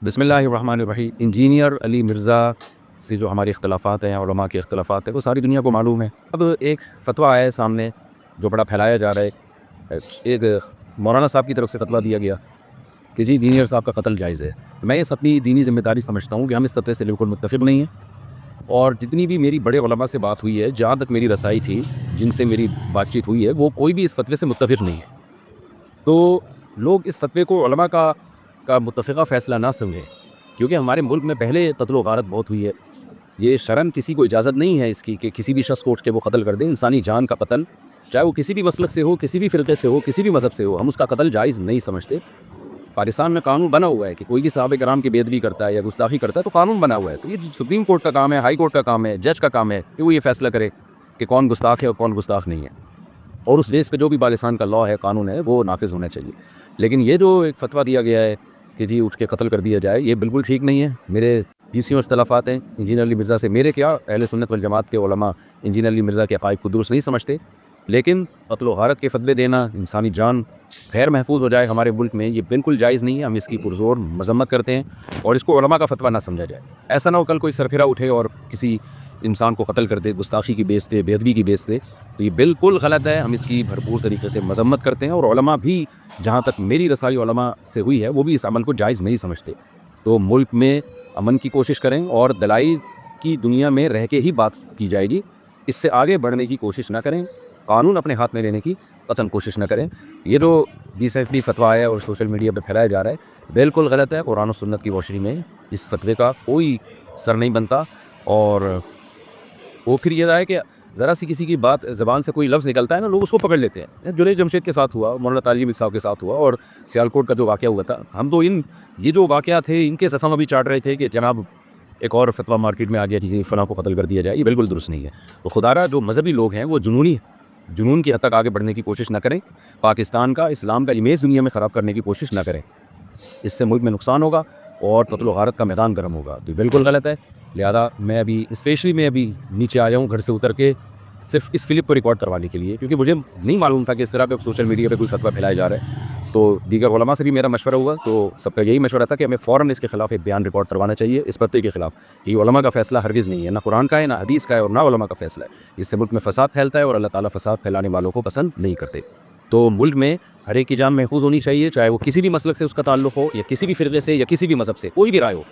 بسم اللہ الرحمن الرحیم۔ انجینئر علی مرزا سے جو ہمارے اختلافات ہیں، علماء کے اختلافات ہیں، وہ ساری دنیا کو معلوم ہے۔ اب ایک فتویٰ آیا ہے سامنے جو بڑا پھیلایا جا رہا ہے۔ ایک مولانا صاحب کی طرف سے فتویٰ دیا گیا کہ جی انجینئر صاحب کا قتل جائز ہے۔ میں اس اپنی دینی ذمہ داری سمجھتا ہوں کہ ہم اس فتوے سے بالکل متفق نہیں ہیں، اور جتنی بھی میری بڑے علماء سے بات ہوئی ہے، جہاں تک میری رسائی تھی، جن سے میری بات چیت ہوئی ہے، وہ کوئی بھی اس فتوے سے متفق نہیں ہے۔ تو لوگ اس فتوے کو علماء کا متفقہ فیصلہ نہ سمجھیں، کیونکہ ہمارے ملک میں پہلے قتل و غارت بہت ہوئی ہے۔ یہ شرعاً کسی کو اجازت نہیں ہے اس کی کہ کسی بھی شخص کو اٹھ کے وہ قتل کر دے۔ انسانی جان کا قتل، چاہے وہ کسی بھی مسلک سے ہو، کسی بھی فرقے سے ہو، کسی بھی مذہب سے ہو، ہم اس کا قتل جائز نہیں سمجھتے۔ پاکستان میں قانون بنا ہوا ہے کہ کوئی بھی صحابہ کرام کی بے ادبی کرتا ہے یا گستاخی کرتا ہے تو قانون بنا ہوا ہے۔ تو یہ سپریم کورٹ کا کام ہے، ہائی کورٹ کا کام ہے، جج کا کام ہے کہ وہ یہ فیصلہ کرے کہ کون گستاخ ہے اور کون گستاخ نہیں ہے، اور اس بیس پہ جو بھی پاکستان کا لاء ہے، قانون ہے، وہ نافذ ہونا چاہیے۔ لیکن یہ جو ایک فتویٰ دیا گیا ہے کہ جی اٹھ کے قتل کر دیا جائے، یہ بالکل ٹھیک نہیں ہے۔ میرے ڈیسیوں اختلافات ہیں انجینئر علی مرزا سے، میرے کیا اہل سنت والجماعت کے علماء انجینئر علی مرزا کے عقائد کو درست نہیں سمجھتے، لیکن قتل و غارت کے فتوے دینا، انسانی جان خیر محفوظ ہو جائے ہمارے ملک میں، یہ بالکل جائز نہیں ہے۔ ہم اس کی پرزور مذمت کرتے ہیں، اور اس کو علماء کا فتویٰ نہ سمجھا جائے۔ ایسا نہ ہو کل کوئی سرفرا اٹھے اور کسی انسان کو قتل کر دے، گستاخی کی بیس دے، بے ادبی کی بیس دے، تو یہ بالکل غلط ہے۔ ہم اس کی بھرپور طریقے سے مذمت کرتے ہیں، اور علماء بھی، جہاں تک میری رسائی علماء سے ہوئی ہے، وہ بھی اس عمل کو جائز نہیں سمجھتے۔ تو ملک میں امن کی کوشش کریں، اور دلائی کی دنیا میں رہ کے ہی بات کی جائے گی۔ اس سے آگے بڑھنے کی کوشش نہ کریں، قانون اپنے ہاتھ میں لینے کی قطعاً کوشش نہ کریں۔ یہ جو BSFB فتویٰ ہے اور سوشل میڈیا پہ پھیلایا جا رہا ہے، بالکل غلط ہے۔ قرآن و سنت کی روشنی میں اس فتوے کا کوئی سر نہیں بنتا، اور وہ پھر یہ ہے کہ ذرا سی کسی کی بات زبان سے کوئی لفظ نکلتا ہے نا، لوگ اس کو پکڑ لیتے ہیں۔ جنید جمشید کے ساتھ ہوا، مولانا طارق صاحب کے ساتھ ہوا، اور سیالکوٹ کا جو واقعہ ہوا تھا، ہم تو یہ جو واقعات تھے ان کے سفم ابھی چاٹ رہے تھے کہ جناب ایک اور فتویٰ مارکیٹ میں آ گیا کہ فلاں کو قتل کر دیا جائے۔ یہ بالکل درست نہیں ہے۔ تو خدارا جو مذہبی لوگ ہیں وہ جنون کی حد تک آگے بڑھنے کی کوشش نہ کریں، پاکستان کا، اسلام کا امیج دنیا میں خراب کرنے کی کوشش نہ کریں۔ اس سے ملک میں نقصان ہوگا اور قتل و غارت کا میدان گرم ہوگا۔ تو بالکل غلط ہے۔ لہذا میں ابھی اسپیشلی نیچے آیا ہوں گھر سے اتر کے، صرف اس کلپ کو ریکارڈ کروانے کے لیے، کیونکہ مجھے نہیں معلوم تھا کہ اس طرح پہ سوشل میڈیا پہ کوئی فتویٰ پھیلایا جا رہا ہے۔ تو دیگر علماء سے بھی میرا مشورہ ہوا، تو سب کا یہی مشورہ تھا کہ ہمیں فوراً اس کے خلاف ایک بیان ریکارڈ کروانا چاہیے، اس فتوے کے خلاف۔ یہ علماء کا فیصلہ ہرگز نہیں ہے، نہ قرآن کا ہے، نہ حدیث کا ہے، اور نہ علماء کا فیصلہ ہے۔ اس سے ملک میں فساد پھیلتا ہے، اور اللہ تعالیٰ فساد پھیلانے والوں کو پسند نہیں کرتے۔ تو ملک میں ہر ایک کی جان محفوظ ہونی چاہیے، چاہے وہ کسی بھی مسلک سے اس کا تعلق ہو، یا کسی بھی فرقے سے، یا کسی بھی مذہب سے، کوئی بھی رائے ہو۔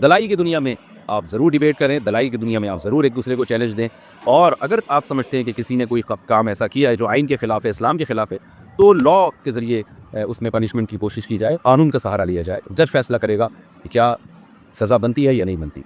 دلائی کی دنیا میں آپ ضرور ڈیبیٹ کریں، دلائی کی دنیا میں آپ ضرور ایک دوسرے کو چیلنج دیں، اور اگر آپ سمجھتے ہیں کہ کسی نے کوئی کام ایسا کیا ہے جو آئین کے خلاف ہے، اسلام کے خلاف ہے، تو لاء کے ذریعے اس میں پنشمنٹ کی کوشش کی جائے، قانون کا سہارا لیا جائے۔ جج فیصلہ کرے گا کہ کیا سزا بنتی ہے یا نہیں بنتی۔